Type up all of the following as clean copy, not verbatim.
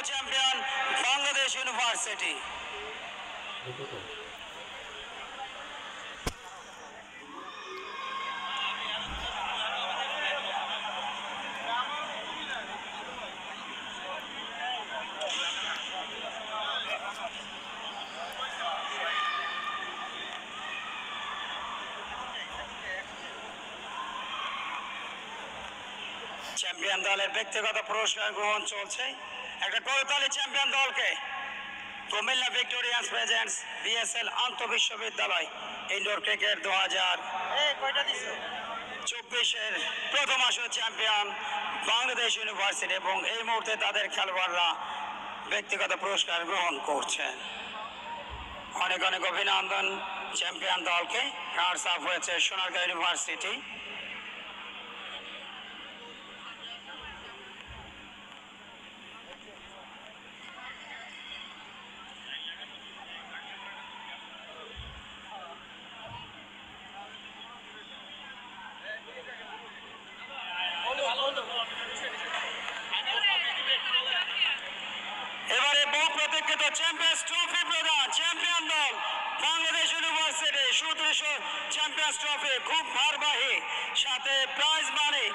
Champion Bangladesh university. Champion দলের ব্যক্তিগত পুরস্কার গ্রহণ চলছে। একটা করতালি চ্যাম্পিয়ন দলকে। কুমিল্লা ভিক্টোরিয়ান্স প্রেজেন্টস বিএসএল আন্তঃবিশ্ববিদ্যালয় ইনডোর ক্রিকেট 2024-এর প্রথম আসর চ্যাম্পিয়ন বাংলাদেশ ইউনিভার্সিটি, এবং এই মুহূর্তে তাদের খেলোয়াড়রা ব্যক্তিগত পুরস্কার গ্রহণ করছেন। অনেক অনেক অভিনন্দন চ্যাম্পিয়ন দলকে। রানার্স আপ হয়েছে সোনারগাঁ ইউনিভার্সিটি। এবারে বহু প্রতীক্ষিত চ্যাম্পিয়ন্স ট্রফি প্রদান। চ্যাম্পিয়ন দল বাংলাদেশ ইউনিভার্সিটি 3700 চ্যাম্পিয়ন্স ট্রফি, খুব ভারবাহী, সাথে প্রাইজ মানি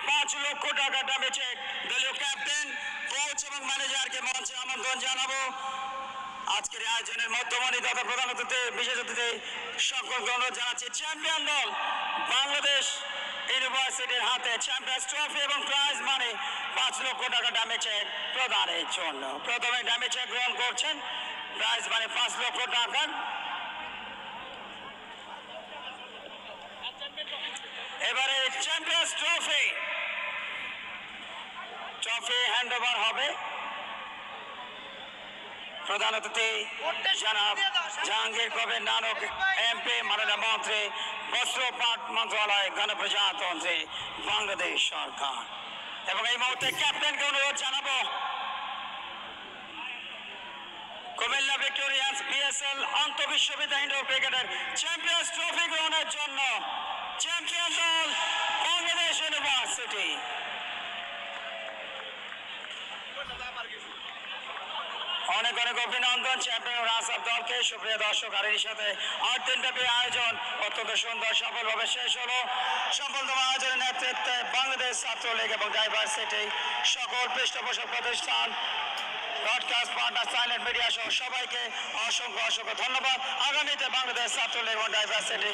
5 লক্ষ টাকা দামে চেক। দলীয় ক্যাপ্টেন, কোচ এবং ম্যানেজারকে মঞ্চে আমন্ত্রণ জানাবো। আজকের আয়োজনের মধ্যমণি তথা প্রধান অতিথি, বিশেষ অতিথি সকলকে অনুরোধ জানাচ্ছি চ্যাম্পিয়ন দল বাংলাদেশ ইউনিভার্সিটির হাতে চ্যাম্পিয়ন্স ট্রফি এবং প্রাইজ মানি 5 লক্ষ টাকা দামে চেক প্রদানের জন্য। প্রথমে দামে চেক গ্রহণ করছেন, প্রাইজ মানি 5 লক্ষ টাকা। এবারে চ্যাম্পিয়ন্স ট্রফি হ্যান্ড ওভার হবে। প্রধান অতিথি জনাব জাহাঙ্গীর কবির নানক এমপি, মাননীয় মন্ত্রী, বস্ত্র পাট মন্ত্রণালয়, গণপ্রজাতন্ত্রী বাংলাদেশ সরকার। এবং এই মুহূর্তে ক্যাপ্টেনকে অনুরোধ জানাবো কুমিল্লা ভিক্টোরিয়ান্স বিএসএল আন্তঃবিশ্ববিদ্যালয় ইনডোর ক্রিকেটের চ্যাম্পিয়ন্স ট্রফি গ্রহণের জন্য। চ্যাম্পিয়ন দল বাংলাদেশ ইউনিভার্সিটি। অনেক অনেক অভিনন্দন চ্যাম্পিয়ন রানার্স আপ দলকে। সুপ্রিয় দর্শক, আর এর সাথে 8 দিনব্যাপী আয়োজন অত্যন্ত সুন্দর সফলভাবে শেষ হলো। সফলতম আয়োজনের নেতৃত্বে বাংলাদেশ ছাত্রলীগ এবং ডাইভার্সিটি, সকল পৃষ্ঠপোষক প্রতিষ্ঠান, ব্রডকাস্ট পার্টনার, সাইলেন্ট মিডিয়া সহ সবাইকে অসংখ্য অসংখ্য ধন্যবাদ। আগামীতে বাংলাদেশ ছাত্রলীগ এবং ডাইভার্সিটি